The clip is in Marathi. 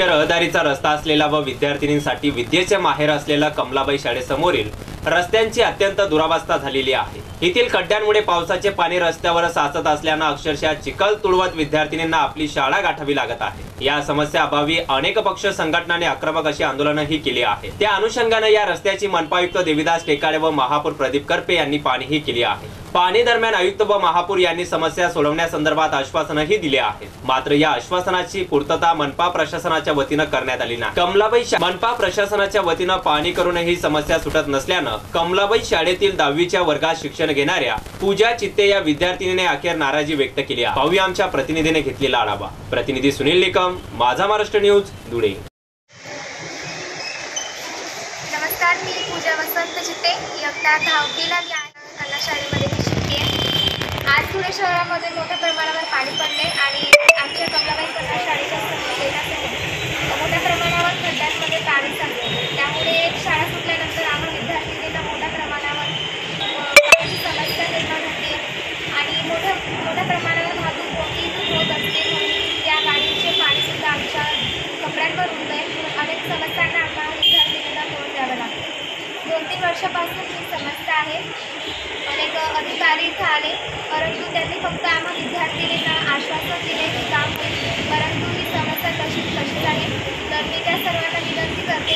मुख्य रहदारीचा रस्ता असलेला व विद्यार्थिनींसाठी विद्येचे माहेर असलेला कमलाबाई शाळेसमोरील रस्त्यांची अत्यंत दुरावस्था झालेली आहे। येथील खड्ड्यांमुळे पावसाचे पाणी रस्त्यावर साचत असल्याने अक्षरशः चिखल तुडवत विद्यार्थिनींना आपली शाळा गाठावी लागत आहे। या समस्या अभावी अनेक पक्ष संघटनांनी आक्रमक अशी आंदोलनही केली आहे। त्या अनुषंगाने या रस्त्याची मनपा आयुक्त देविदास टेकाळे व महापौर प्रदीप करपे यांनी पाहणी केली आहे। पाहणी दरम्यान आयुक्त व महापौर यांनी समस्या सोडवण्यासंदर्भात आश्वासनही दिले आहे। मात्र या आश्वासनाची पूर्तता मनपा प्रशासनाच्या वतीने करण्यात आली नाही। कमलाबाई मनपा प्रशासनाच्या वतीने पाहणी करूनही समस्या सुटत नसल्याने कमलाबाई शाळेतील 10वीच्या वर्गात शिक्षण घेणाऱ्या पूजा चित्ते या विद्यार्थिनीने अखेर नाराजी व्यक्त केली आहे। पाहूया आमच्या प्रतिनिधीने घेतलेला आढावा। प्रतिनिधी सुनील निकम, माझा महाराष्ट्र न्यूज, धुळे। नमस्कार, मी पूजा वसंत चित्ते, इयत्ता 10वीला मी कला शाळेमध्ये शिकते। आज धुळे शहरामध्ये मोठ्या प्रमाणावर पाणी पडले आणि आमच्या कमलाबाई कला शाळेच्या समोर मोठ्या प्रमाणावर खड्ड्यांमध्ये पाणी साचले। त्यामुळे शाळा सुटल्यानंतर आम्हाला विद्यार्थ्यांना मोठ्या प्रमाणावर पाण्याची समस्या निर्माण होते आणि मोठ्या प्रमाणावर वाहतूक कोंडी होत असते। त्या गाडीचे पाणीसुद्धा आमच्या कपड्यांवर उडते। अनेक समस्यांना आम्हाला विद्यार्थ्यांना तोंड द्यावं लागतं। 2-3 वर्षापासून ही समस्या आहे। अनेक अधिकारी इथे आले, परंतु त्यांनी फक्त आम्हा विद्यार्थिनींना आश्वासन दिले की काम होईल, परंतु ही समस्या तशीच आहे। तर मी त्या सर्वांना विनंती करते